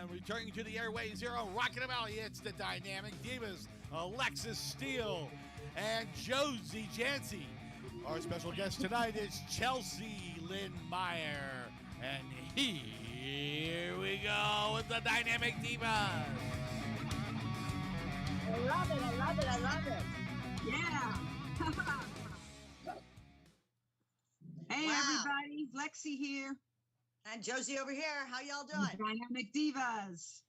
And returning to the airways here on Rockin' Valley, it's the dynamic divas, Alexxis, Steele, and Josie, Janci. Our special guest tonight is Chelsea Meyer. And here we go with the dynamic divas. I love it, I love it, I love it. Yeah. Hey, Wow. everybody. Lexi here. And Josie over here. How y'all doing? Dynamic Divas.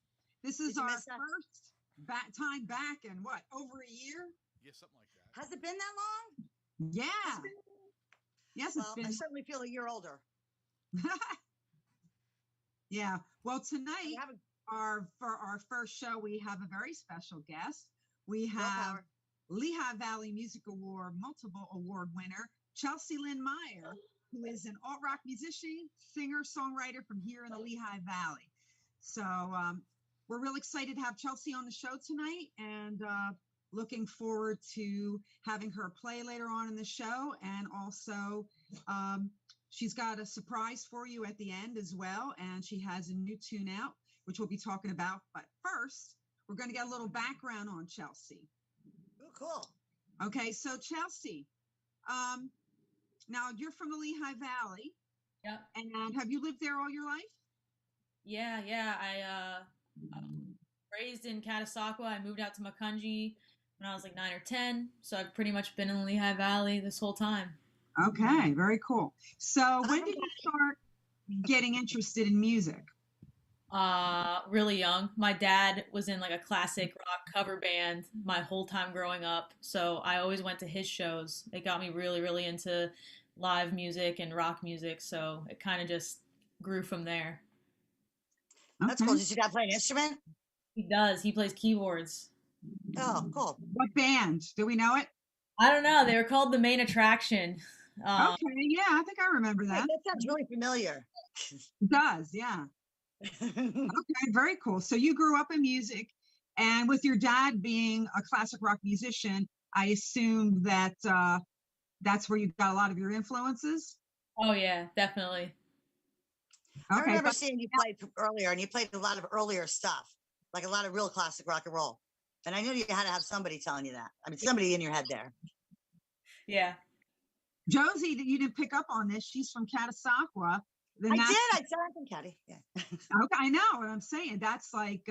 This is Did you our miss that? first time back in what, over a year? Yeah, something like that. Has it been that long? Yeah. Yes, Well, it's I been. certainly feel a year older. Yeah. Well, tonight, I haven't- for our first show, we have a very special guest. We Girl have power. Lehigh Valley Music Award, multiple award winner, Chelsea Meyer, who is an alt rock musician, singer, songwriter from here in the Lehigh Valley. So we're real excited to have Chelsea on the show tonight, and looking forward to having her play later on in the show. And also, she's got a surprise for you at the end as well. And she has a new tune out, which we'll be talking about. But first, we're going to get a little background on Chelsea. Oh, cool. Okay, so Chelsea, now you're from the Lehigh Valley. Yep. And have you lived there all your life? Yeah. I raised in Catasauqua. I moved out to Macungie when I was like 9 or 10. So I've pretty much been in the Lehigh Valley this whole time. Okay, very cool. So when did you start getting interested in music? Really young. My dad was in like a classic rock cover band my whole time growing up. So I always went to his shows. It got me really, really into live music and rock music. So it kind of just grew from there. That's cool. Did your dad play an instrument? He does. He plays keyboards. Oh, cool. What band? Do we know it? I don't know. They were called The Main Attraction. Okay, yeah, I think I remember Wait, that. that sounds really familiar. It does, yeah. Okay, very cool. So you grew up in music, and with your dad being a classic rock musician, I assume that that's where you got a lot of your influences. Oh, yeah, definitely. I Okay, remember but seeing you play earlier, and you played a lot of earlier stuff, like a lot of real classic rock and roll. And I knew you had to have somebody telling you that. I mean, somebody in your head there. Yeah. Josie, that you didn't pick up on this. She's from Catasauqua. I did. I saw it from Caddy. Yeah. Okay, I know what I'm saying. That's like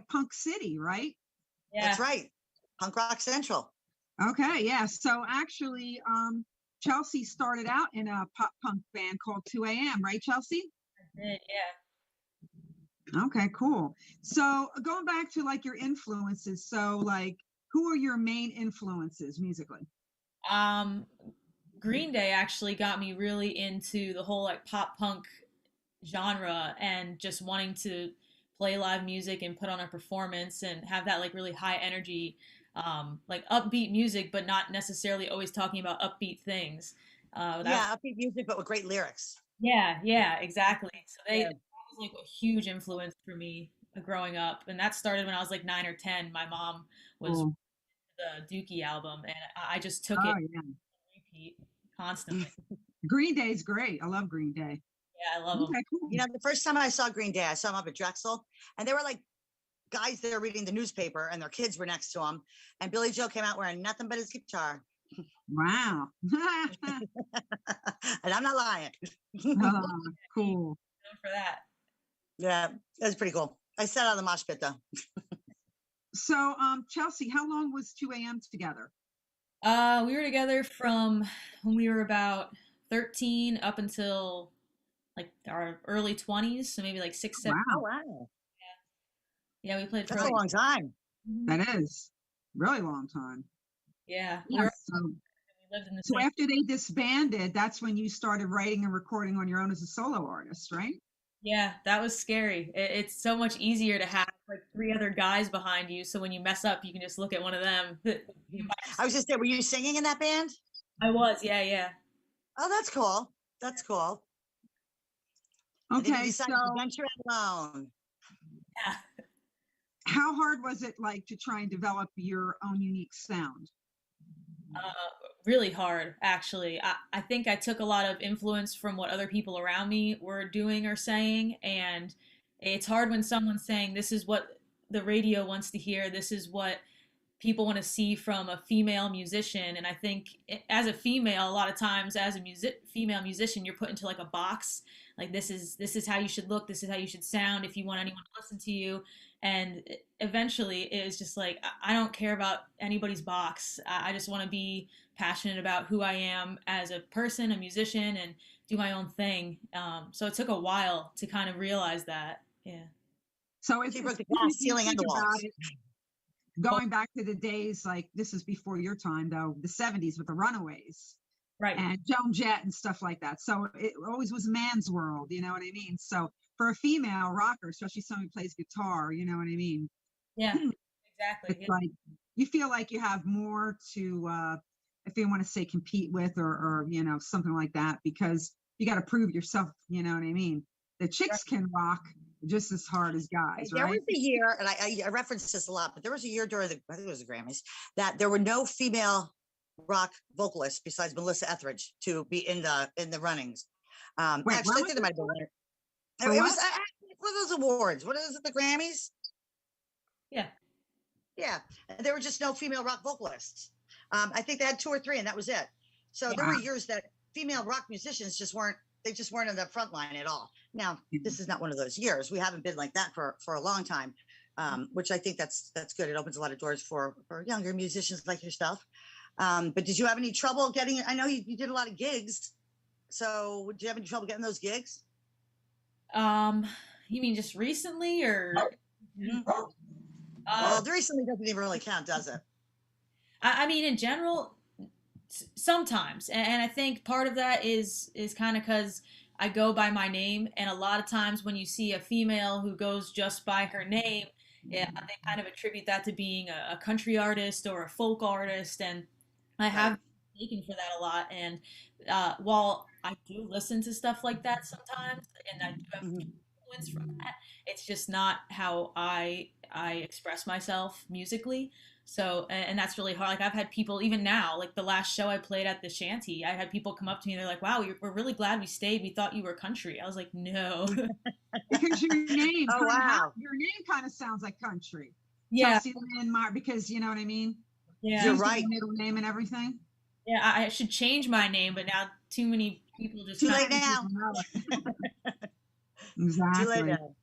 Punk City, right? Yeah. That's right. Punk Rock Central. Okay, yeah. So actually, Chelsea started out in a pop punk band called 2 AM, right, Chelsea? I did, yeah. Okay, cool. So going back to like your influences, so like who are your main influences musically? Green Day actually got me really into the whole like pop punk genre and just wanting to play live music and put on a performance and have that like really high energy, like upbeat music, but not necessarily always talking about upbeat things. Yeah, upbeat music, but with great lyrics. Yeah, exactly. So Yeah. that was like a huge influence for me growing up, and that started when I was like 9 or 10. My mom was Cool. the Dookie album, and I just took Oh it yeah. on repeat constantly. Green Day's great. I love Green Day. Yeah, I love them. Okay, cool. You know, the first time I saw Green Day, I saw them up at Drexel, and they were like guys there reading the newspaper, and their kids were next to them. And Billy Joe came out wearing nothing but his guitar. Wow. And I'm not lying. Oh, cool. Known for that. Yeah, that's pretty cool. I sat on the mosh pit though. So, Chelsea, how long was 2 AM together? We were together from when we were about 13 up until like our early 20s, so maybe like 6, 7. Wow, wow. Yeah, we played for That's a like, long time. that is really long time. yeah, Yeah. we lived in the So same. after they disbanded, that's when you started writing and recording on your own as a solo artist, right? Yeah, that was scary. It's so much easier to have like 3 other guys behind you, so when you mess up, you can just look at one of them. I was just there. Were you singing in that band? I was, yeah. Oh, that's cool. That's cool. And then you Okay, decided so to venture it alone. Yeah. how hard was it like to try and develop your own unique sound? Uh, Really hard, actually. I think I took a lot of influence from what other people around me were doing or saying, and It's hard when someone's saying this is what the radio wants to hear, this is what people want to see from a female musician. And I think as a female, a lot of times as a female musician, you're put into like a box. Like this is how you should look, this is how you should sound if you want anyone to listen to you. And eventually it was just like I don't care about anybody's box. I just want to be passionate about who I am as a person, a musician, and do my own thing. So it took a while to kind of realize that. Yeah. So if She you broke the glass ceiling and think the about walls. it, going back to the days, like this is before your time though, the 70s with the Runaways Right. and Joan Jett and stuff like that. So it always was man's world, you know what I mean? So for a female rocker, especially someone who plays guitar, you know what I mean? Yeah, exactly. It's like you feel like you have more to if you want to say compete with or you know, something like that, because you got to prove yourself, you know what I mean? The chicks can rock just as hard as guys, There right? was a year, and I reference this a lot, but there was a year during the, I think it was the Grammys, that there were no female rock vocalists besides Melissa Etheridge to be in the runnings. Wait, Actually, I what think there might have been one. For It what? was one of those awards. What is it? The Grammys? Yeah. Yeah, and there were just no female rock vocalists. I think they had 2 or 3, and that was it. So there were Wow. years that female rock musicians just weren't in the front line at all. Now, this is not one of those years. We haven't been like that for a long time, which I think that's good. It opens a lot of doors for younger musicians like yourself. But did you have any trouble getting? I know you did a lot of gigs. So did you have any trouble getting those gigs? You mean just recently or? Well, the recently doesn't even really count, does it? I mean, in general, sometimes, and I think part of that is kind of because I go by my name, and a lot of times when you see a female who goes just by her name, yeah, they kind of attribute that to being a country artist or a folk artist, and I have been taken for that a lot. And while I do listen to stuff like that sometimes, and I do have influence from that, it's just not how I express myself musically. So, and that's really hard. Like I've had people, even now, like the last show I played at the Shanty, I had people come up to me and they're like, "Wow, we're really glad we stayed. We thought you were country." I was like, "No." Because your name, Oh, wow. your name kind of sounds like country. Yeah, Chelsea Lynn Meyer, because you know what I mean. yeah, You're Use the right. middle name and everything. yeah. I should change my name, but now too many people just Too kind late now. Exactly. Too late now.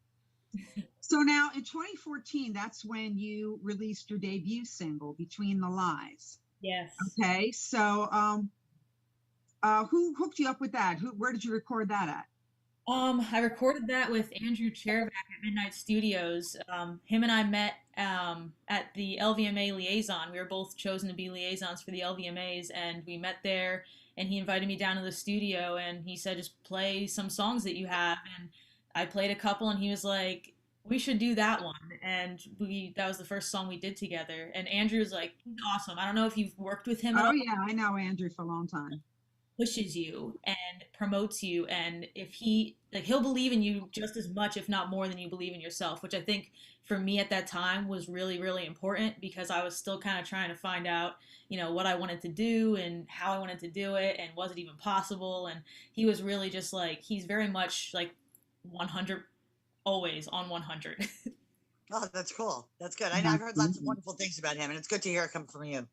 So now in 2014, that's when you released your debut single, Between the Lies. Yes. Okay. So who hooked you up with that? Where did you record that at? I recorded that with Andrew Chervack at Midnight Studios. Him and I met at the LVMA liaison. We were both chosen to be liaisons for the LVMAs, and we met there. And he invited me down to the studio, and he said, "Just play some songs that you have." And I played a couple, and he was like, "We should do that one." And that was the first song we did together. And Andrew was like, "He's awesome." I don't know if you've worked with him at Oh all. yeah, I know Andrew for a long time. Pushes you and promotes you, and if he'll believe in you just as much if not more than you believe in yourself, which I think for me at that time was really really important, because I was still kind of trying to find out what I wanted to do and how I wanted to do it, and was it even possible. And he was really just like, he's very much like 100, always on 100. Oh, that's cool. That's good. I've heard lots of wonderful things about him, and it's good to hear it come from you.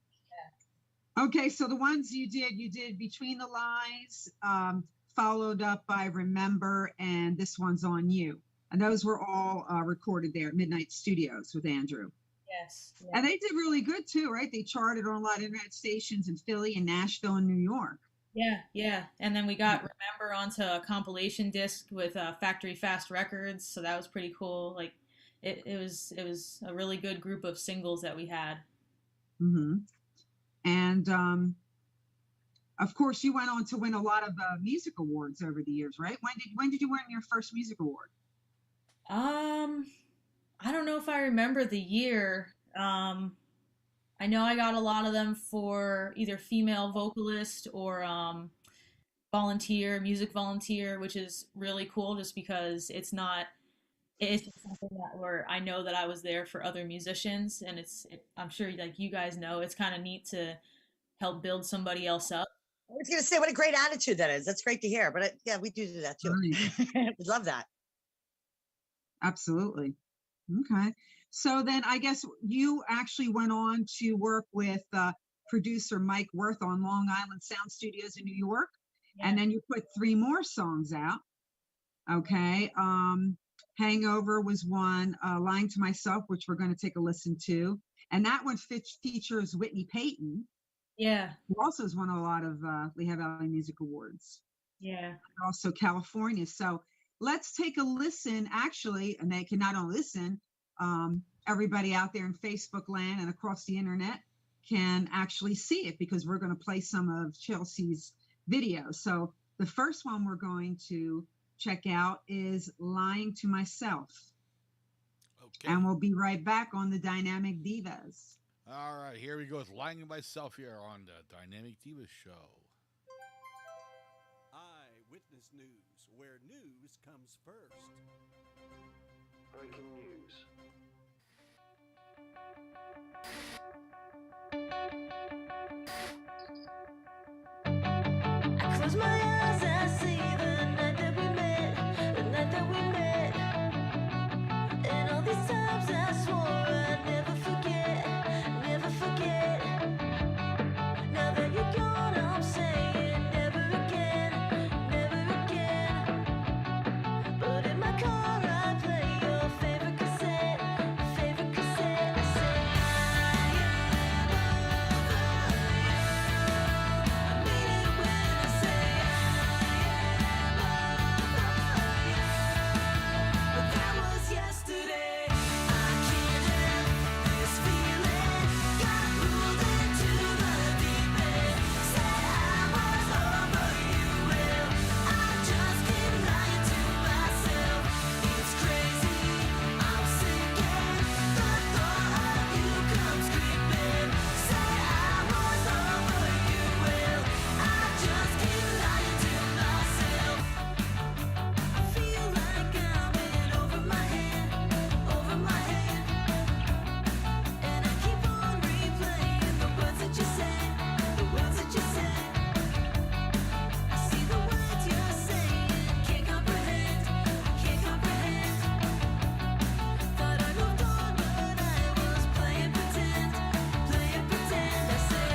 Okay, so the ones you did Between the Lies, followed up by Remember, and This One's on You. And those were all recorded there at Midnight Studios with Andrew. Yes. Yeah. And they did really good too, right? They charted on a lot of internet stations in Philly and Nashville and New York. Yeah. And then we got Remember onto a compilation disc with Factory Fast Records, so that was pretty cool. Like it was a really good group of singles that we had. Mm-hmm. And of course, you went on to win a lot of music awards over the years, right? When did you win your first music award? I don't know if I remember the year. I know I got a lot of them for either female vocalist or music volunteer, which is really cool just because it's just something where I know that I was there for other musicians, and I'm sure like you guys know, it's kind of neat to help build somebody else up. I was going to say, what a great attitude that is. That's great to hear. But yeah, we do that too. Right. We love that. Absolutely. Okay. So then I guess you actually went on to work with producer Mike Worth on Long Island Sound Studios in New York. Yeah. And then you put 3 more songs out. Okay. Hangover was one, Lying to Myself, which we're going to take a listen to. And that one features Whitney Payton, Yeah. who also has won a lot of Lehigh Valley Music Awards. Yeah. And also California. So let's take a listen, actually, and they can not only listen, everybody out there in Facebook land and across the internet can actually see it, because we're going to play some of Chelsea's videos. So the first one we're going to check out is Lying to Myself. Okay. And we'll be right back on the Dynamic Divas. All right, here we go with Lying to Myself here on the Dynamic Divas show. Eyewitness News, where news comes first. Breaking news. I close my eyes, I see the night that we met, the night that we met. And all these times I swore I'd never forget, never forget. Now that you're gone, I'm saying never again, never again. But in my car I play your favorite cassette, favorite cassette. I say I mean it when I say but that was yesterday. I can't help this feeling. Got pulled into the deep end. Said I was over you. Well, I just keep lying to myself. It's crazy. I'm sinking. The thought of you comes creeping. Said I was over you. Well, I just keep lying to myself. I feel like I'm in over my head, over my head. And I keep on replaying the words that you said, the words that you said. I see the words you're saying, can't comprehend, can't comprehend. Thought I moved on, but I was playing pretend, playing pretend. I say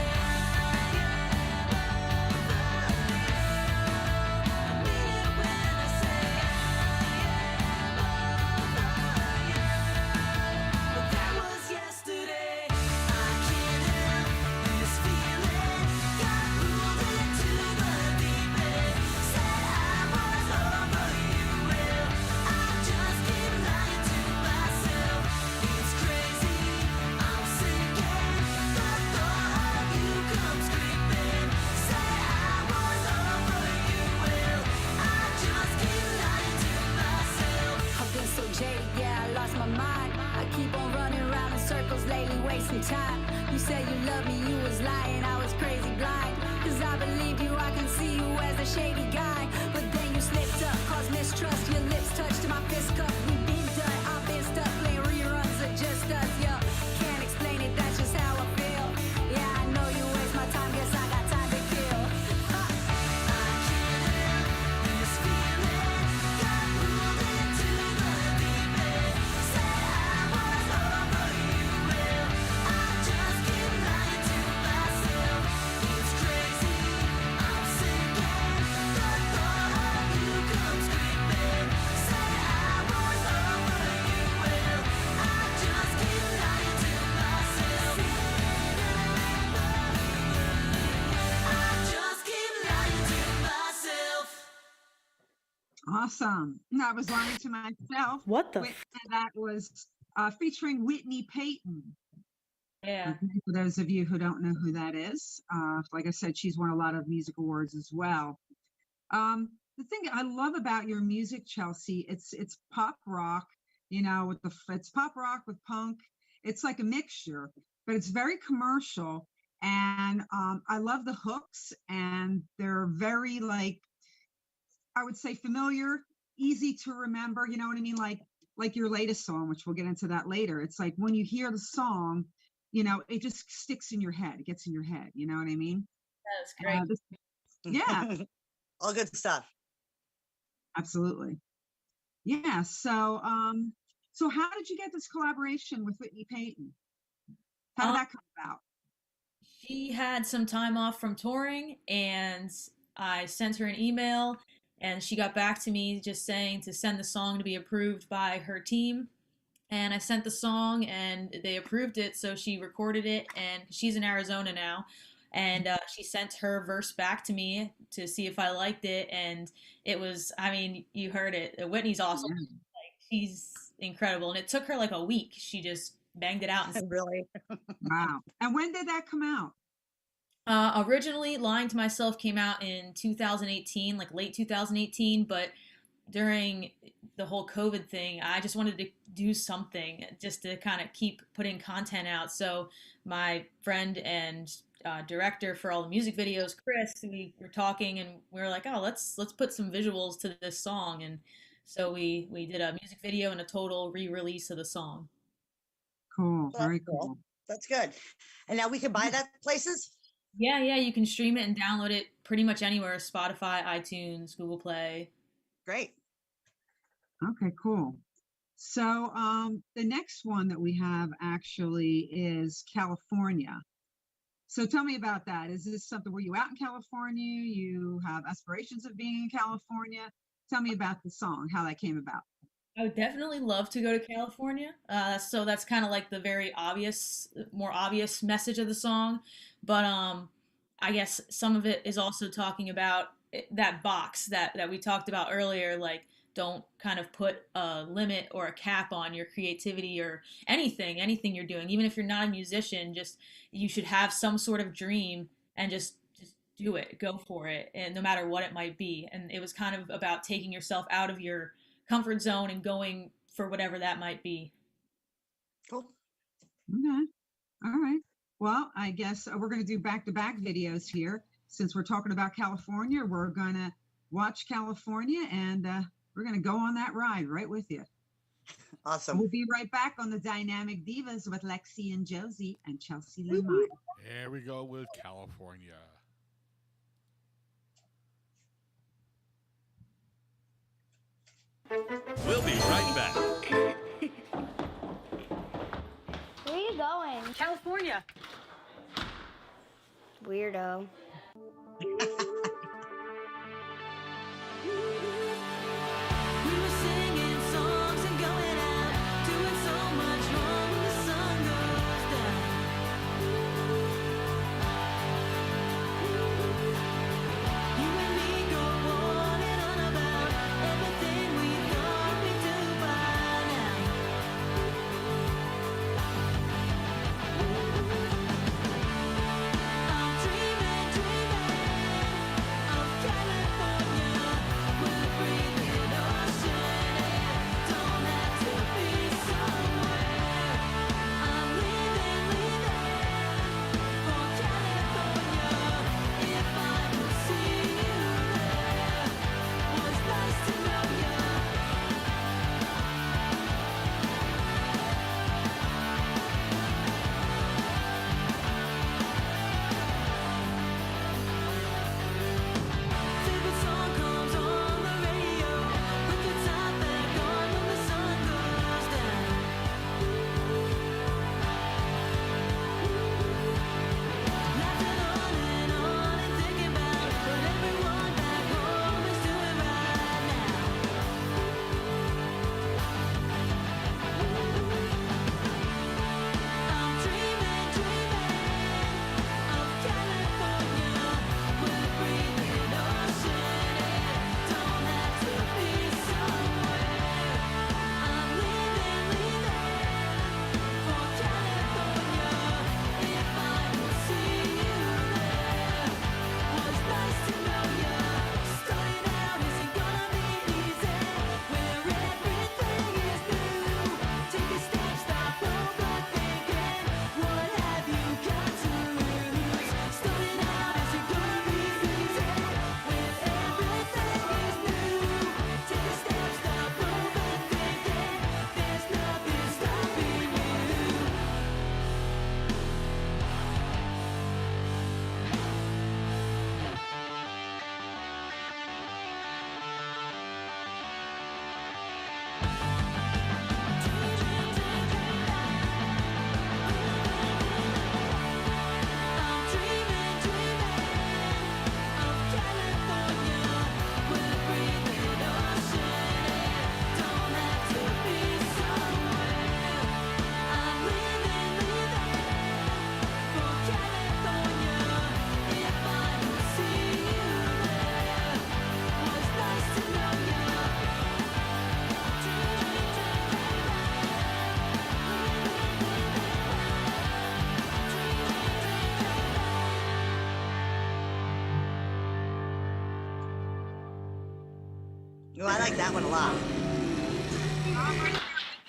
I mean it when I say but that was yesterday. I can't help this feeling. Got pulled into the deep end. Said I was over you. Well, I just keep lying to myself. It's crazy. I'm sinking. The thought of you comes creeping. Said I was over you. Well, I just keep lying to myself. I've been so jaded, yeah, I lost my mind. I keep on running around in circles lately, wasting time. You said you loved me, you was lying, I was crazy blind. Cause I believed you, I can see you as a shady guy. But then you slipped up, caused mistrust. Your lips touched my fist cup. We've been done, I've been stuck playing reruns of just us, yo. Can't explain it, that's just how I feel. Yeah, I know you waste my time, guess I got time to kill. I can't help this feeling. Got pulled into the deep end. Said I was over you. Well, I just keep lying to myself. It's crazy. I'm sinking. The thought of you comes creeping. Said I was over you. Well, I just keep lying to myself. I just keep lying to myself. Awesome. I was Lying to Myself. What the? And that was featuring Whitney Payton. Yeah. Okay, for those of you who don't know who that is, like I said, she's won a lot of music awards as well. The thing I love about your music, Chelsea, it's pop rock, you know, with it's pop rock with punk. It's like a mixture, but it's very commercial. And I love the hooks, and they're very, like, I would say familiar, easy to remember. You know what I mean? Like your latest song, which we'll get into that later. It's like when you hear the song, you know, it just sticks in your head. It gets in your head. You know what I mean? That was great. Yeah, All good stuff. absolutely. Yeah. So So how did you get this collaboration with Whitney Payton? How did that come about? She had some time off from touring, and I sent her an email, and she got back to me just saying to send the song to be approved by her team. And I sent the song, and they approved it. So she recorded it, and she's in Arizona now. And she sent her verse back to me to see if I liked it. And it was, I mean, you heard it. Whitney's awesome. Like, she's incredible. And it took her like a week. She just banged it out. And Really? Wow. And when did that come out? originally, Lying to Myself came out in 2018, like late 2018. But during the whole COVID thing, I just wanted to do something just to kind of keep putting content out. So my friend and director for all the music videos, Chris, we were talking and we were like, oh, let's put some visuals to this song. And so we did a music video and a total re-release of the song. Cool. Well, Very that's cool. cool. That's good. And now we can buy that places? Yeah, you can stream it and download it pretty much anywhere: Spotify, iTunes, Google Play. Great. Okay, cool. So the next one that we have actually is California. So tell me about that. Is this something, were you out in California? You have aspirations of being in California? Tell me about the song, how that came about. I would definitely love to go to California. So that's kind of like the very obvious, more obvious message of the song. But I guess some of it is also talking about that box that we talked about earlier. Like, don't kind of put a limit or a cap on your creativity or anything you're doing. Even if you're not a musician, just you should have some sort of dream and just do it, go for it, and no matter what it might be. And it was kind of about taking yourself out of your comfort zone and going for whatever that might be. Cool. Okay. All right. Well, I guess we're going to do back-to-back videos here. Since we're talking about California, we're going to watch California, and we're going to go on that ride right with you. Awesome. We'll be right back on the Dynamic Divas with Lexi and Josie and Chelsea Meyer. Here we go with California. We'll be right back. Where are you going? California. Weirdo. We were singing songs and going out, doing so much wrong when the sun goes down. You and me go on and on about everything we thought we do by now. I'm dreaming, dreaming. Oh, I like that one a lot.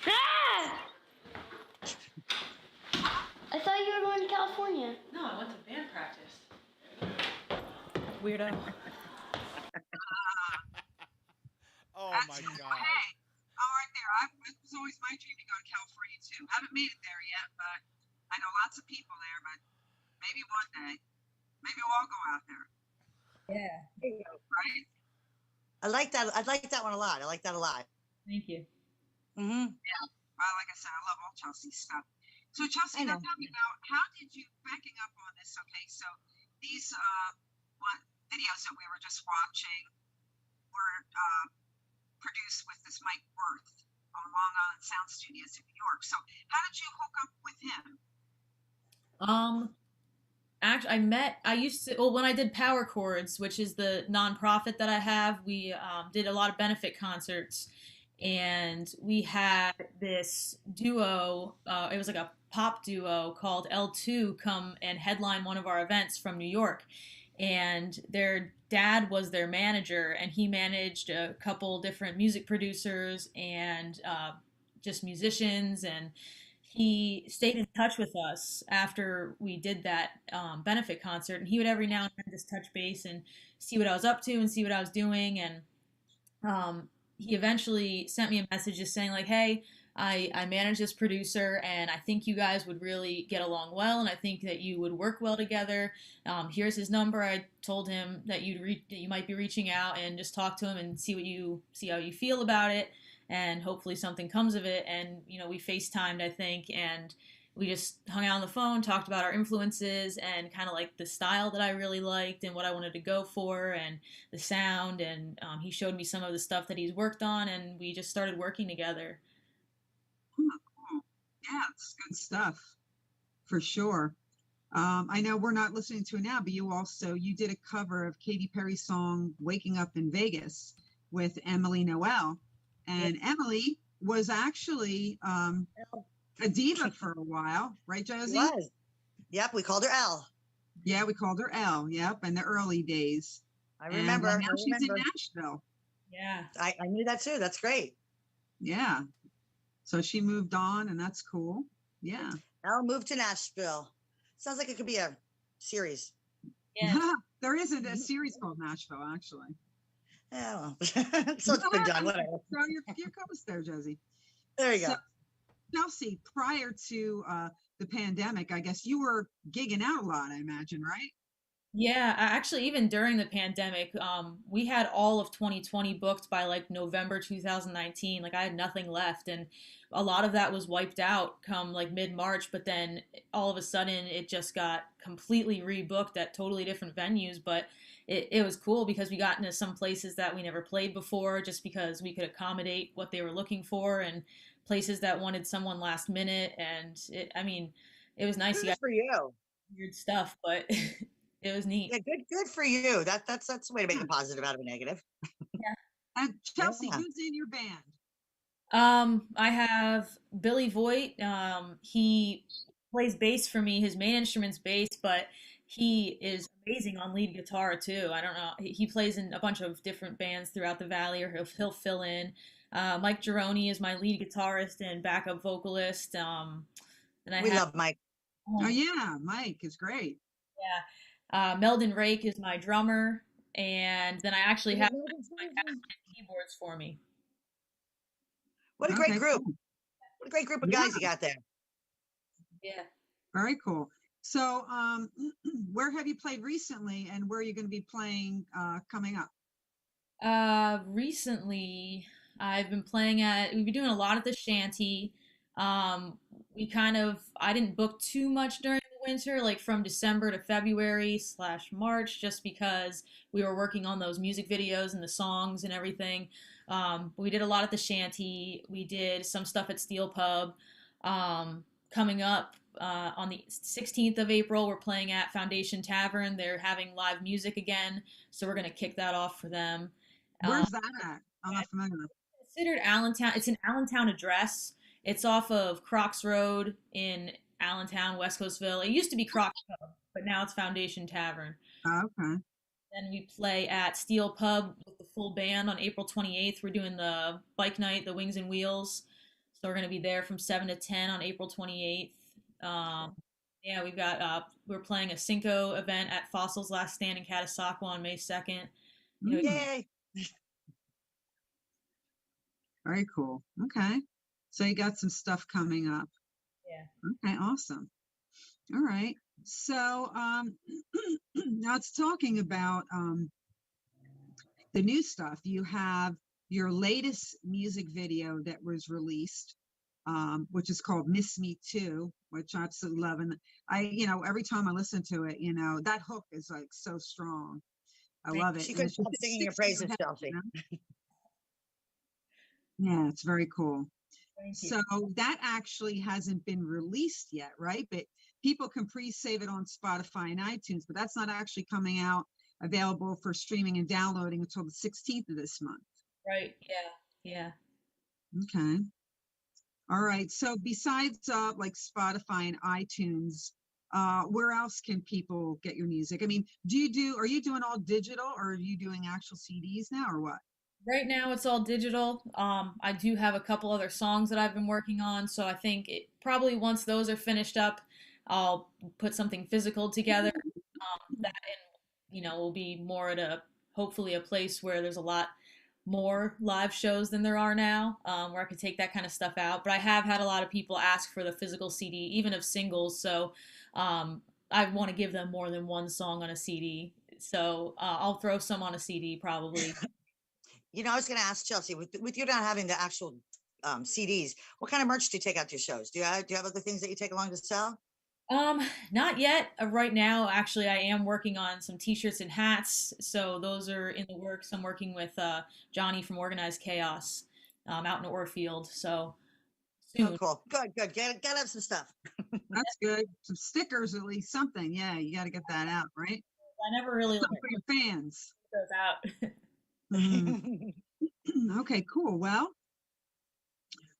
Ah! I thought you were going to California. No, I went to band practice. Weirdo. Oh That's my cool. God. Hey, all right there. It was always my dream to go to California too. Haven't made it there yet, but I know lots of people there. But maybe one day, maybe we'll all go out there, Yeah. right? I like that. I like that one a lot. I like that a lot. Thank you. Mm-hmm. Well, like I said, I love all Chelsea's stuff. So Chelsea, I now know. tell me now, how did you, backing up on this? Okay, so these videos that we were just watching were produced with this Mike Worth on Long Island Sound Studios in New York. So how did you hook up with him? Actually, I used to, well, when I did Power Chords, which is the nonprofit that I have, we did a lot of benefit concerts. And we had this duo, it was like a pop duo called L2 come and headline one of our events from New York. And their dad was their manager, and he managed a couple different music producers and just musicians. And he stayed in touch with us after we did that benefit concert, and he would every now and then just touch base and see what I was up to and see what I was doing. And he eventually sent me a message just saying like, hey, I manage this producer, and I think you guys would really get along well, and I think that you would work well together. Here's his number. I told him that that you might be reaching out and just talk to him and see how you feel about it, and hopefully something comes of it. And we FaceTimed, I think, and we just hung out on the phone, talked about our influences and kind of like the style that I really liked and what I wanted to go for and the sound. And he showed me some of the stuff that he's worked on, and we just started working together. Oh, cool. Yeah, it's good stuff for sure. I know we're not listening to it now, but you did a cover of Katy Perry's song "Waking Up in Vegas" with Emily Noel, and Emily was actually a diva for a while, right, Josie? She was. Yep, we called her L. Yeah, we called her L. Yep, in the early days. I remember. And now she's in Nashville. Yeah. I knew that too. That's great. Yeah. So she moved on, and that's cool. Yeah. L moved to Nashville. Sounds like it could be a series. Yeah. There isn't a series called Nashville, actually. Yeah, well. So it's been done. Whatever. Throw your coast there, Josie. There you go. So, Chelsea, prior to the pandemic, I guess you were gigging out a lot, I imagine, right? Yeah, actually, even during the pandemic, we had all of 2020 booked by like November 2019. Like I had nothing left, and a lot of that was wiped out come like mid-March. But then all of a sudden, it just got completely rebooked at totally different venues. But it was cool because we got into some places that we never played before, just because we could accommodate what they were looking for, and places that wanted someone last minute. And it was nice. You Good got for you. weird stuff, but it was neat. Yeah, good for you. That's a way to make a positive out of a negative. And Chelsea, Yeah. who's in your band? I have Billy Voigt. He plays bass for me. His main instrument's bass, but he is amazing on lead guitar too. I don't know. He plays in a bunch of different bands throughout the valley, or he'll fill in. Mike Gironi is my lead guitarist and backup vocalist. And I We have love Mike. Oh yeah, Mike is great. Meldon Rake is my drummer, and then I actually have my keyboards for me. What a great Okay, group. cool. What a great group of Yeah. guys you got there. Yeah. Very cool. So, where have you played recently, and where are you going to be playing coming up? Recently, we've been doing a lot at the shanty. I didn't book too much during the winter, like from December to February/March, just because we were working on those music videos and the songs and everything. But we did a lot at the shanty. We did some stuff at Steele Pub. Coming up on the 16th of April, we're playing at Foundation Tavern. They're having live music again, so we're gonna kick that off for them. Where's that at? I'm not familiar. Considered Allentown. It's an Allentown address. It's off of Crocs Road in Allentown, West Coastville. It used to be Crocs Pub, but now it's Foundation Tavern. Okay. Then we play at Steele Pub with the full band on April 28th. We're doing the bike night, the Wings and Wheels. So we're going to be there from 7 to 10 on April 28th. Yeah, we've got we're playing a Cinco event at Fossil's Last Stand in Catasauqua on May 2nd. You know, Yay! Very cool. Okay. So you got some stuff coming up. yeah. Okay, awesome. All right. So now it's talking about the new stuff. You have your latest music video that was released, which is called Miss Me Too, which I absolutely love. And every time I listen to it, that hook is like so strong. I love it. She And couldn't it's just- stop it singing your sticks in praises, head, Chelsea. Yeah, it's very cool. Thank you. So that actually hasn't been released yet, right? But people can pre-save it on Spotify and iTunes, but that's not actually coming out available for streaming and downloading until the 16th of this month. Right. Yeah. Okay. All right. So besides like Spotify and iTunes, where else can people get your music? I mean, are you doing all digital or are you doing actual CDs now or what? Right now it's all digital. I do have a couple other songs that I've been working on, so I think it probably once those are finished up, I'll put something physical together. That and will be more at hopefully a place where there's a lot more live shows than there are now, where I could take that kind of stuff out. But I have had a lot of people ask for the physical CD, even of singles, so I want to give them more than one song on a CD. So I'll throw some on a CD probably. I was going to ask Chelsea, with you not having the actual CDs, what kind of merch do you take out to your shows? Do you have other things that you take along to sell? Not yet. Right now, actually, I am working on some t-shirts and hats. So those are in the works. I'm working with Johnny from Organized Chaos out in Orfield. So soon. Oh, cool. Good. Gotta have some stuff. That's good. Some stickers, at least something. Yeah, you got to get that out, right? I never really Something for your fans. those out. Mhm. Okay, cool. Well,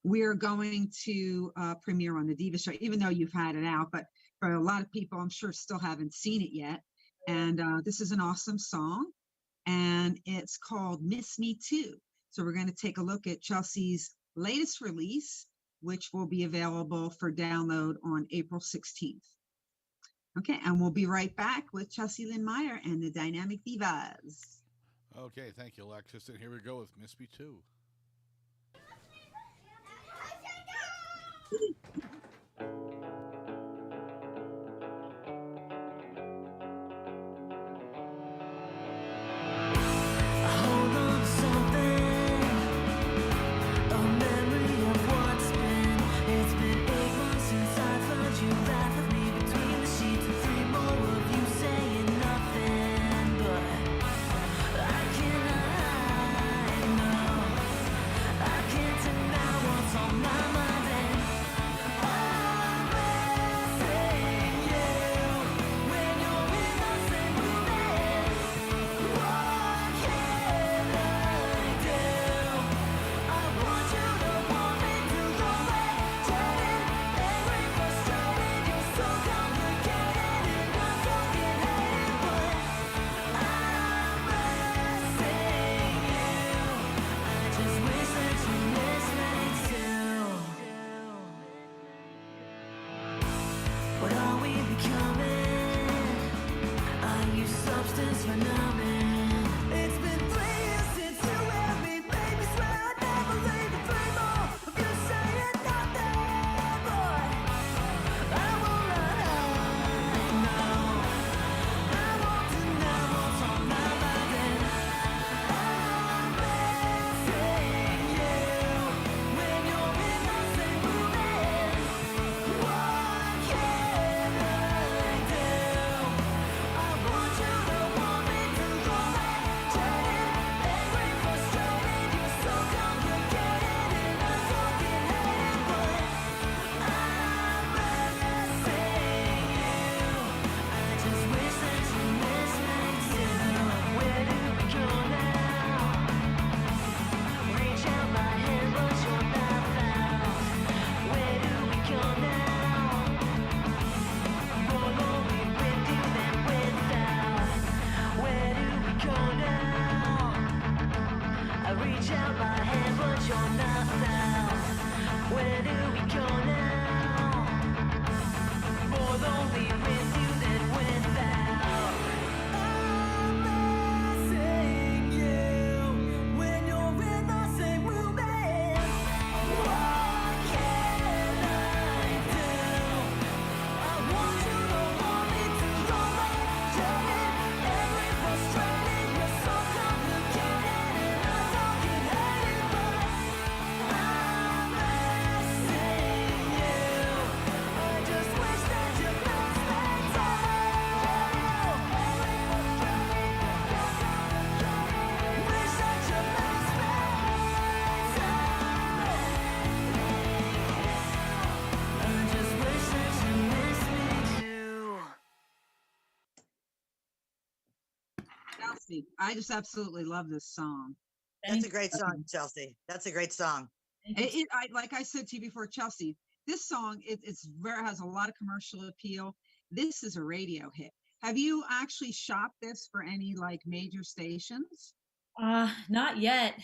we're going to premiere on the Diva show, even though you've had it out, but for a lot of people, I'm sure still haven't seen it yet. And this is an awesome song, and it's called Miss Me Too. So we're going to take a look at Chelsea's latest release, which will be available for download on April 16th. Okay, and we'll be right back with Chelsea Lynn Meyer and the Dynamic Divas. Okay, thank you, Alexxis. And here we go with Miss Me Too. Hold on to something, a memory of what's been. It's been 8 months since I found you laugh at me between the sheets and 3 more of you saying nothing. But I cannot hide, no, I can't deny what's on my mind. And I'm missing you when you're in the same room. What can I do? I want you to want me to go away. Jaded, angry, frustrated. You're so complicated and I'm fucking hated. But I'm missing you. I just wish that you miss me too. What are we becoming? Are you substance for numbing? It's been 3 years since you held me, made me swear I'd never leave you. 3 more of you saying nothing, boy. I will not hide, no. I won't deny what's on my mind. And I'm missing you when you're in the same room. And what can I do? I want you to want me to go Chelsea. I just absolutely love this song. That's a great song, Chelsea. That's a great song. Like I said to you before, Chelsea, this song has a lot of commercial appeal. This is a radio hit. Have you actually shopped this for any like major stations? Not yet.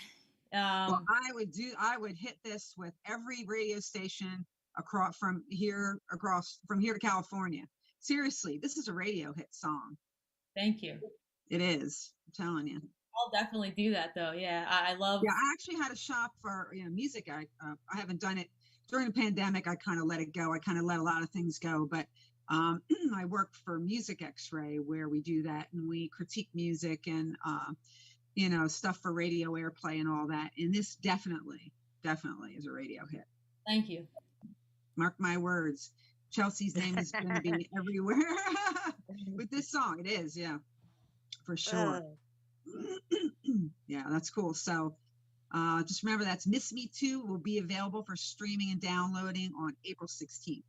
Well, I would hit this with every radio station from here to California. Seriously, this is a radio hit song. Thank you. It is. I'm telling you. I'll definitely do that though. Yeah, I love. Yeah, I actually had a shop for music. I haven't done it during the pandemic. I kind of let it go. I kind of let a lot of things go. But I work for Music X-Ray where we do that and we critique music and stuff for radio airplay and all that. And this definitely is a radio hit. Thank you. Mark my words. Chelsea's name is going to be everywhere with this song. It is, yeah, for sure. Yeah, that's cool. So just remember that's Miss Me Too will be available for streaming and downloading on April 16th.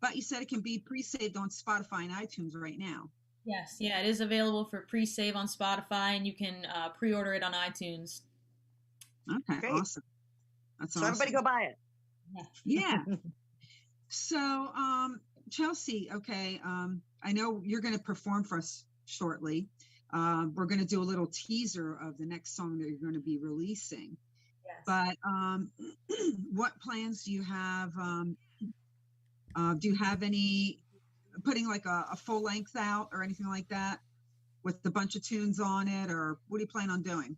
But you said it can be pre-saved on Spotify and iTunes right now. Yes, yeah, it is available for pre-save on Spotify, and you can pre-order it on iTunes. Okay, Great. awesome. That's So awesome. everybody go buy it. Yeah. So, Chelsea, okay, I know you're going to perform for us shortly. We're going to do a little teaser of the next song that you're going to be releasing. Yes. But what plans do you have? Do you have any putting like a full length out or anything like that with a bunch of tunes on it, or what do you plan on doing?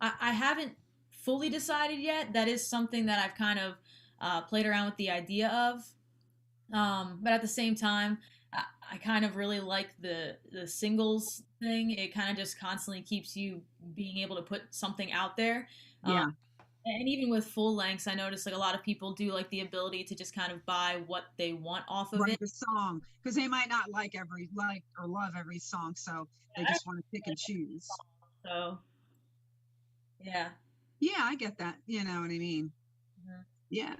I haven't fully decided yet. That is something that I've kind of played around with the idea of. But at the same time, I kind of really like the singles thing. It kind of just constantly keeps you being able to put something out there. Yeah. And even with full lengths, I noticed like a lot of people do like the ability to just kind of buy what they want off of it. The song, because they might not like or love every song, so they just want to pick and choose. So, yeah. Yeah, I get that. You know what I mean? Mhm. Yeah.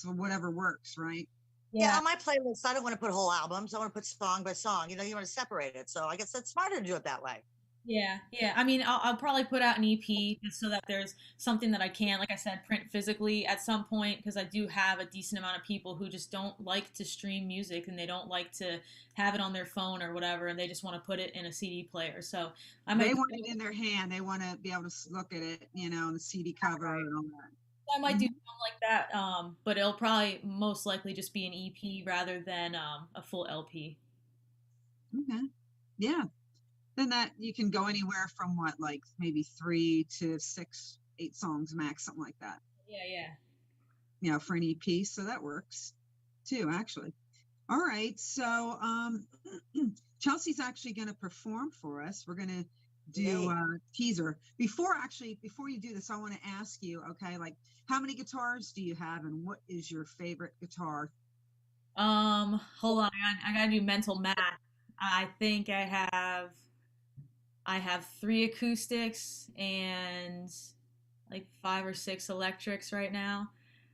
Whatever works, right? Yeah, on my playlist, I don't want to put whole albums. I want to put song by song. You want to separate it. So I guess that's smarter to do it that way. Yeah. I mean, I'll probably put out an EP just so that there's something that I can, like I said, print physically at some point, because I do have a decent amount of people who just don't like to stream music and they don't like to have it on their phone or whatever, and they just want to put it in a CD player. So they want it in their hand. They want to be able to look at it, the CD cover and all that. I might do something like that, but it'll probably most likely just be an EP rather than a full LP. Okay. Yeah. Then that you can go anywhere from like maybe 3 to 6, 8 songs max, something like that. Yeah. For an EP. So that works too, actually. All right. So Chelsea's actually going to perform for us. We're going to do a teaser. Before you do this, I want to ask you, okay, like how many guitars do you have and what is your favorite guitar? Hold on. I gotta do mental math. I think I have 3 acoustics and like 5 or 6 electrics right now.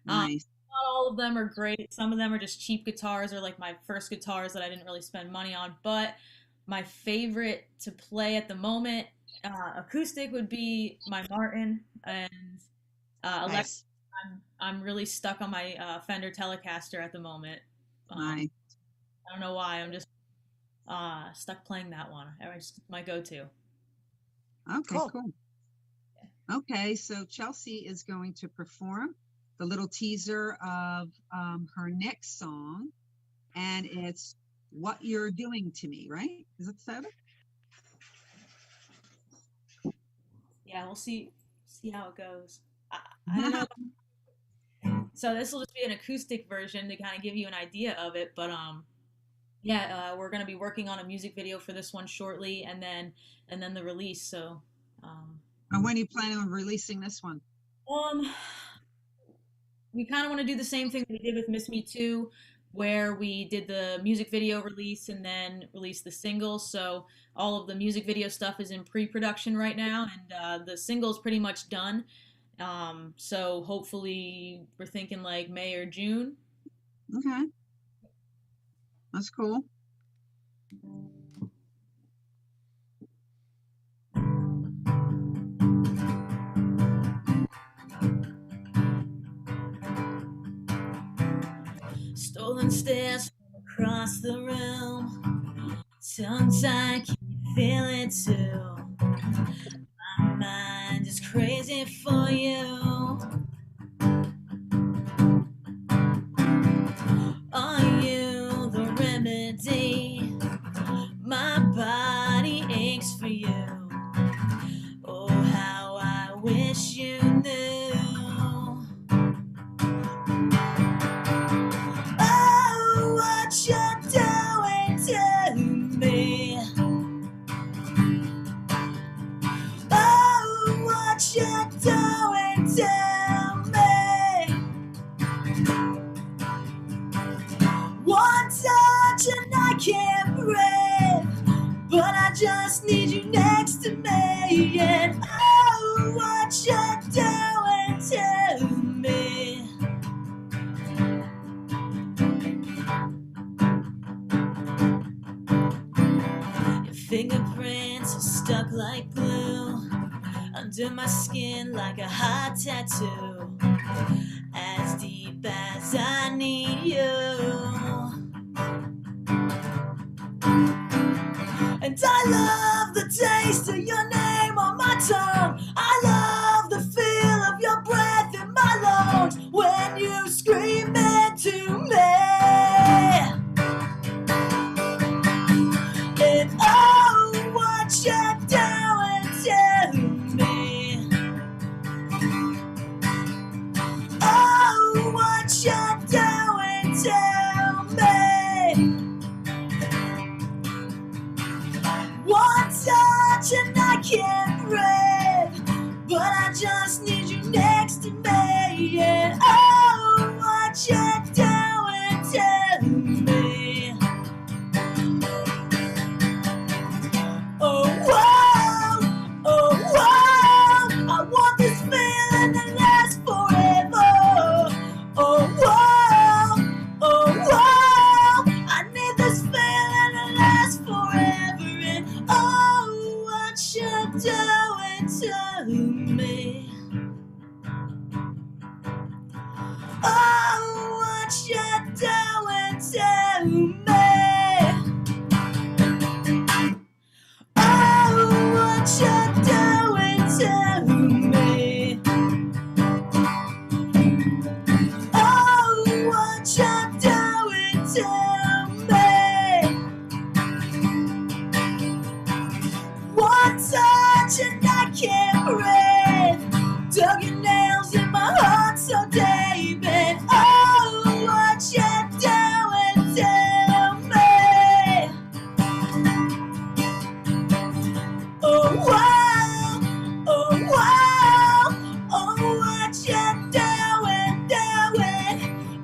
Nice. Not all of them are great. Some of them are just cheap guitars or like my first guitars that I didn't really spend money on. But my favorite to play at the moment, acoustic, would be my Martin, and electric. I'm really stuck on my Fender Telecaster at the moment. Nice. I don't know why. I'm just stuck playing that one. It's my go-to. Okay, cool. Yeah. Okay, so Chelsea is going to perform the little teaser of her next song, and it's What You're Doing to Me, right? Is that so? Yeah, we'll see how it goes. I don't know. So this will just be an acoustic version to kind of give you an idea of it, but we're going to be working on a music video for this one shortly, and then the release. So, and when are you planning on releasing this one? We kind of want to do the same thing we did with Miss Me Too, where we did the music video release and then release the single. So all of the music video stuff is in pre-production right now, and the single's pretty much done. So hopefully we're thinking like May or June. Okay. That's cool. Golden stairs from across the room. Tongue-tied, can you feel it too? My mind is crazy for you. Are you the remedy? My body aches for you. Oh, how I wish you knew. Oh, what you're doing to me. Oh, what you're doing to me. One touch and I can't breathe, but I just need you next to me. And oh, what you're doing to me. Your fingerprints are stuck like glue under my skin like a hot tattoo, as deep as I need you. And I love the taste of your name on my tongue. I love the feel of your breath in my lungs when you scream into me. And oh, what you're doing to me. Oh, what you're doing to me. One touch and I can't breathe, but I just need you next to me. And oh, what you're doing to me. Oh, whoa, oh, whoa, I want this feeling to last forever. Oh, whoa, oh, whoa, I need this feeling to last forever. And oh, what you're doing to me. Oh, what you're doing to me. Oh, what you're doing to me. Oh, what you're doing to me. One touch and I can't breathe. Dug your nails in my heart so deep. And oh, what you're doing to me. Oh, wow, oh, wow, oh, what you're doing.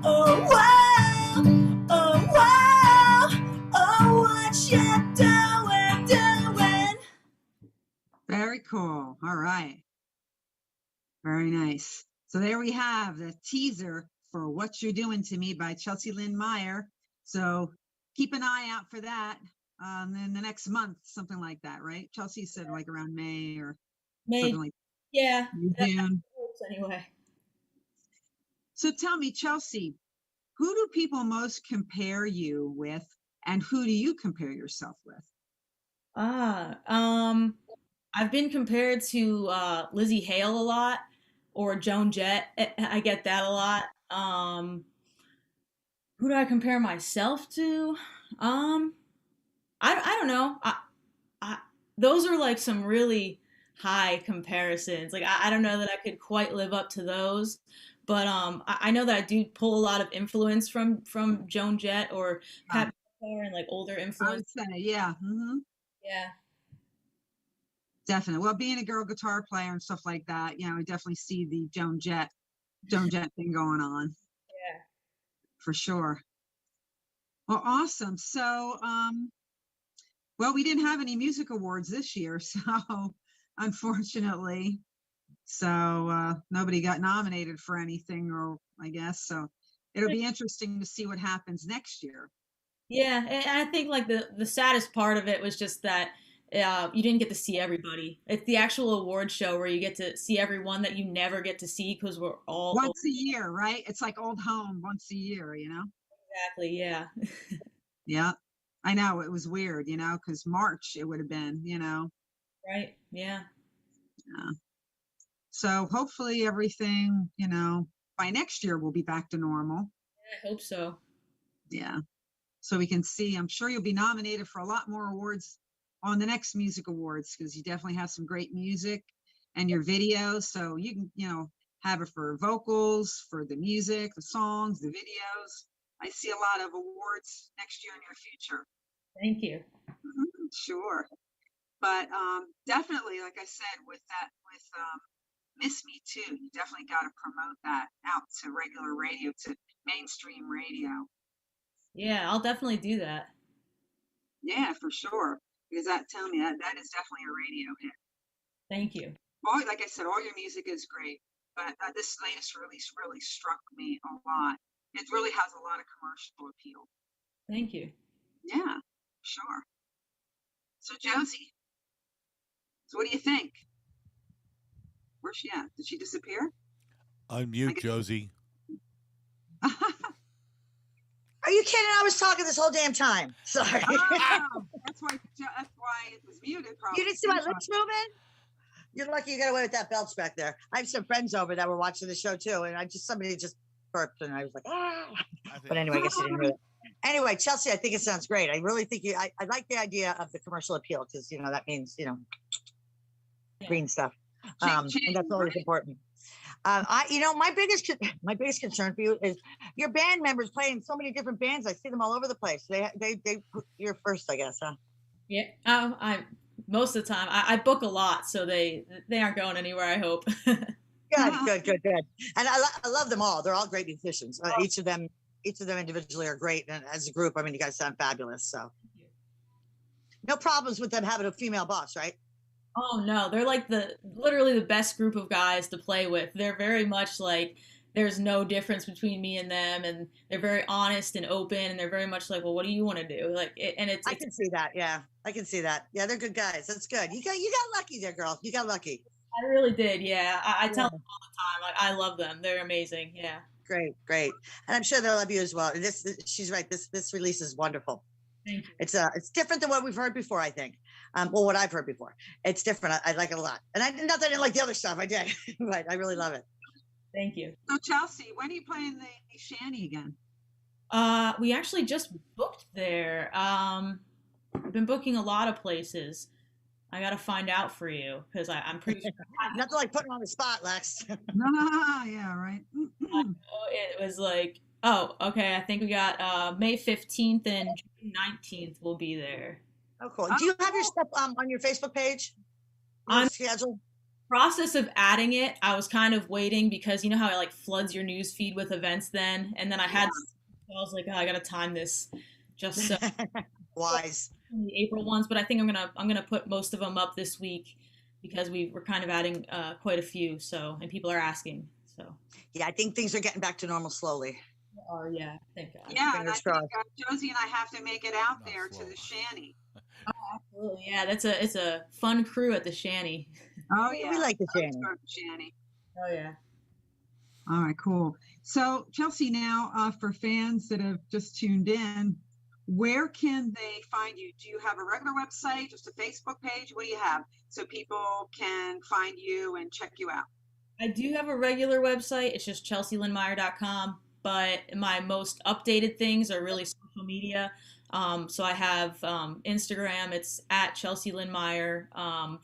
Oh, wow, oh, wow, oh, what you're doing. Very cool. All right. Very nice. So there we have the teaser for What You're Doing to Me by Chelsea Lynn Meyer. So keep an eye out for that in the next month, something like that, right? Chelsea said like around May or May, something like yeah, June. anyway. So tell me, Chelsea, who do people most compare you with, and who do you compare yourself with? I've been compared to Lizzie Hale a lot, or Joan Jett. I get that a lot. Who do I compare myself to? I don't know. I those are like some really high comparisons. Like I don't know that I could quite live up to those, but I know that I do pull a lot of influence from Joan Jett or Pat Benatar and like older I influence. would say, yeah. Yeah. Definitely. Well, being a girl guitar player and stuff like that, you know, I definitely see the Joan Jett thing going on. Yeah. For sure. Well, awesome. So, well, we didn't have any music awards this year, so unfortunately, so nobody got nominated for anything, or I guess so. It'll be interesting to see what happens next year. Yeah, and I think like the saddest part of it was just that you didn't get to see everybody. It's the actual award show where you get to see everyone that you never get to see because we're all Once a year, right? It's like old home once a year, you know? Exactly. Yeah. Yeah. I know it was weird, because March it would have been, Right. Yeah. Yeah. So hopefully everything, by next year we'll be back to normal. I hope so. Yeah. So we can see. I'm sure you'll be nominated for a lot more awards on the next music awards because you definitely have some great music and your videos. So you can, have it for vocals, for the music, the songs, the videos. I see a lot of awards next year in your future. Thank you. Sure. But definitely, like I said, with Miss Me Too, you definitely got to promote that out to regular radio, to mainstream radio. Yeah, I'll definitely do that. Yeah, for sure. Because tell me that is definitely a radio hit. Thank you. Like I said, all your music is great, but this latest release really struck me a lot. It really has a lot of commercial appeal. Thank you. Yeah, sure. So Josie, so what do you think? Where's she at? Did she disappear? Unmute, Josie. Are you kidding? I was talking this whole damn time. Sorry. Oh, that's why it was muted. Probably. You didn't see my lips moving? You're lucky you got away with that belch back there. I have some friends over that were watching the show too, and somebody just burped, and I was like, ah. But anyway, I guess you didn't hear it. Anyway, Chelsea, I think it sounds great. I really think I like the idea of the commercial appeal because that means green stuff, and that's always important. My biggest concern for you is your band members playing so many different bands. I see them all over the place. You're first, I guess, huh? Yeah. I most of the time I book a lot, so they aren't going anywhere. I hope. Good. And I love them all. They're all great musicians. Each of them individually are great, and as a group, I mean, you guys sound fabulous. So, no problems with them having a female boss, right? Oh no, they're like literally the best group of guys to play with. They're very much like there's no difference between me and them, and they're very honest and open, and they're very much like, well, what do you want to do? I can see that. Yeah, I can see that. Yeah, they're good guys. That's good. You got lucky there, girl. You got lucky. I really did. Yeah, I tell them all the time. Like I love them. They're amazing. Yeah. Great, and I'm sure they'll love you as well. She's right. This release is wonderful. Thank you. It's different than what we've heard before, I think. What I've heard before. It's different. I like it a lot. And not that I didn't like the other stuff. I did, but I really love it. Thank you. So Chelsea, when are you playing the Shanty again? We actually just booked there. We've been booking a lot of places. I got to find out for you because I'm pretty sure. Nothing like putting on the spot, Lex. Yeah, right. It was like, oh, okay. I think we got May 15th and June 19th. We'll be there. Oh, cool. Do you have your stuff on your Facebook page? On schedule? Process of adding it. I was kind of waiting because you know how it like floods your news feed with events then, and then I was like, oh, I got to time this just so. Wise. The April ones, but I think I'm gonna put most of them up this week because we're kind of adding quite a few. So and people are asking. So yeah, I think things are getting back to normal slowly. Oh yeah, thank God. Yeah, and I think Josie and I have to make it out there to the Shanty. Oh, absolutely, yeah. It's a fun crew at the Shanty. Oh yeah, we like the Shanty. Oh yeah. All right, cool. So Chelsea, now for fans that have just tuned in, where can they find you? Do you have a regular website, just a Facebook page? What do you have so people can find you and check you out? I do have a regular website. It's just chelsealynmeyer.com, but my most updated things are really social media. So I have Instagram, it's at Chelsea Lynn Meyer.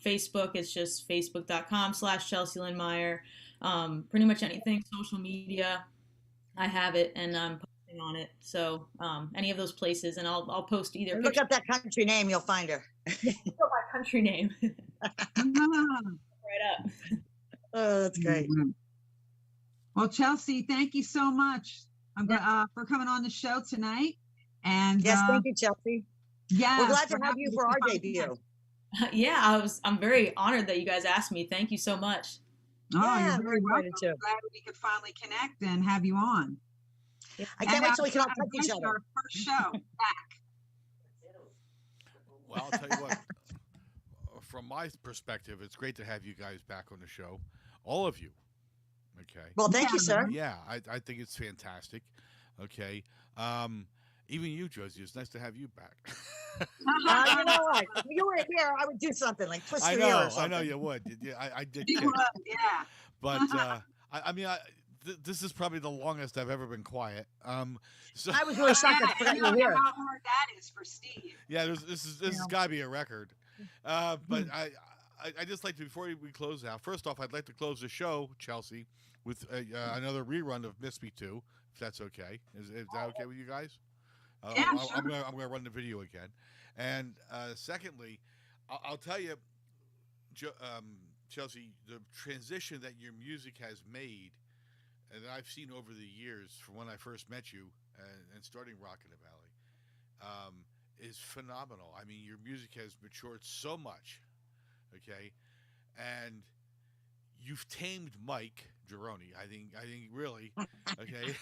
Facebook, it's just facebook.com/ChelseaLynn pretty much anything social media, I have it, and I'm posting on it. So any of those places, and I'll post either. Look up that country name, you'll find her. Look up my country name. Right up. Oh, that's great. Mm-hmm. Well, Chelsea, thank you so much for coming on the show tonight. And yes, thank you, Chelsea. Yeah, we're glad to have you for our debut. Yeah, I'm very honored that you guys asked me. Thank you so much. Oh, yeah, you're very welcome. I'm glad we could finally connect and have you on. I can't wait till we can all touch each other. Our first show back. Well, I'll tell you what. From my perspective, it's great to have you guys back on the show, all of you. Okay. Well, thank you, sir. Yeah, I think it's fantastic. Okay. Even you, Josie, it's nice to have you back. You know what? If you were here, I would do something like twist your ear or something. I know you would. Yeah, I did. You kick. would, yeah. But I mean, this is probably the longest I've ever been quiet. So I was really shocked I forgot I you know were here. how hard that is for Steve. yeah, this has got to be a record. But I just like to, before we close out. First off, I'd like to close the show, Chelsea, with another rerun of "Miss Me Too," if that's okay. Is that okay with you guys? Yeah, I'm gonna run the video again. And secondly, I'll tell you, Chelsea, the transition that your music has made, and that I've seen over the years from when I first met you and starting Rockin' the Valley, is phenomenal. I mean, your music has matured so much, okay, and you've tamed Mike Gironi. I think really, okay.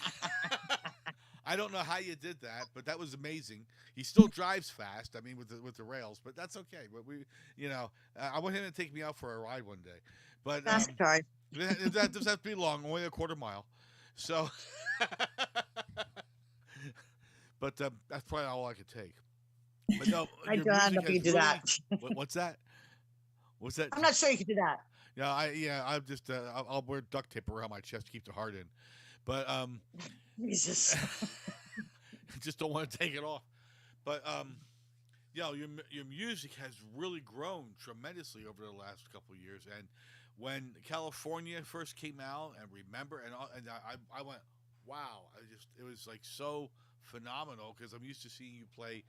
I don't know how you did that, but that was amazing. He still drives fast. I mean, with the rails, but that's okay. But I want him to take me out for a ride one day. But NASCAR. that doesn't have to be long, only a quarter mile. So, but that's probably all I could take. But no, I your don't know music if you has do that. What's that? What's that? I'm not sure you could do that. I'm just I'll wear duct tape around my chest to keep the heart in. But Jesus. just don't want to take it off. But your music has really grown tremendously over the last couple of years. And when California first came out, and Remember, and I went, wow! It was like so phenomenal, because I'm used to seeing you play,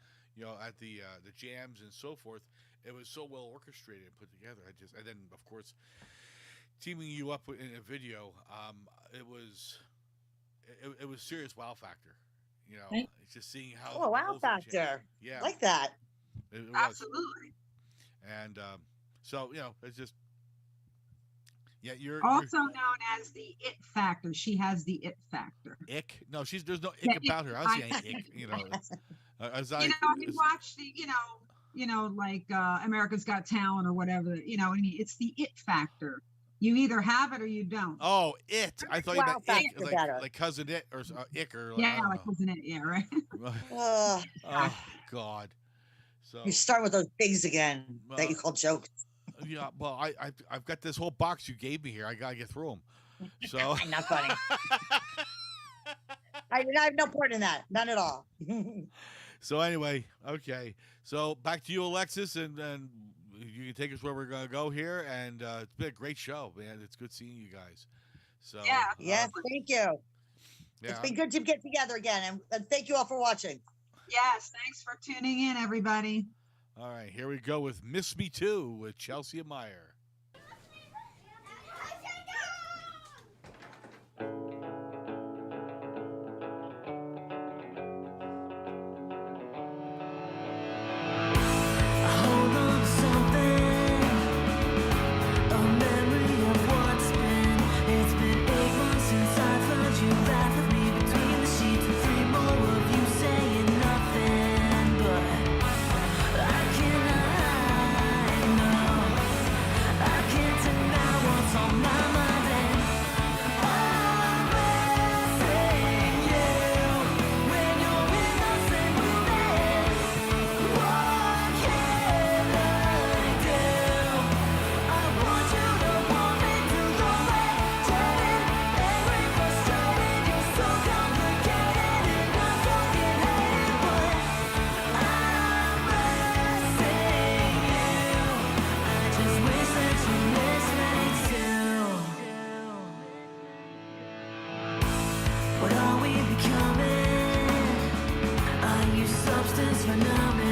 at the jams and so forth. It was so well orchestrated and put together. And then of course, teaming you up in a video, it was serious wow factor. It's just seeing how. Oh, wow factor. Yeah, Like that. it was. Absolutely. And so it's just. Yeah, you're Also known as the it factor. She has the it factor. ick. No, there's no ick Yeah, about her. I was saying ick. As I, you watch the, like America's Got Talent or whatever. I mean, it's the it factor. You either have it or you don't. Oh, it. I thought you Wow meant ick, factor better. like cousin it or ick or. Yeah, I like don't wasn't it? Yeah, right. know. Oh, Oh God. So you start with those things again that you call jokes. yeah, well, I've got this whole box you gave me here. I gotta get through them. So Not funny. I have no part in that. None at all. so anyway, okay. So back to you, Alexxis, and you can take us where we're gonna go here. And it's been a great show, man. It's good seeing you guys. So Yeah. Yes, thank you. yeah. It's been good to get together again. And thank you all for watching. Yes. Thanks for tuning in, everybody. All right, here we go with "Miss Me Too" with Chelsea Meyer. Hold on to something, a memory of what's been. It's been 8 months since I've heard you laugh with me between the sheets, and 3 more of you saying nothing. But I cannot, no, I can't deny what's on my mind, and I'm missing you when you're in the same room. What can I do? I want you to want me to go away. Jaded, angry, frustrated, you're so complicated and I'm fucking hated, but I'm missing you. I just wish that you miss me too. What are we becoming? Are you substance for numbing?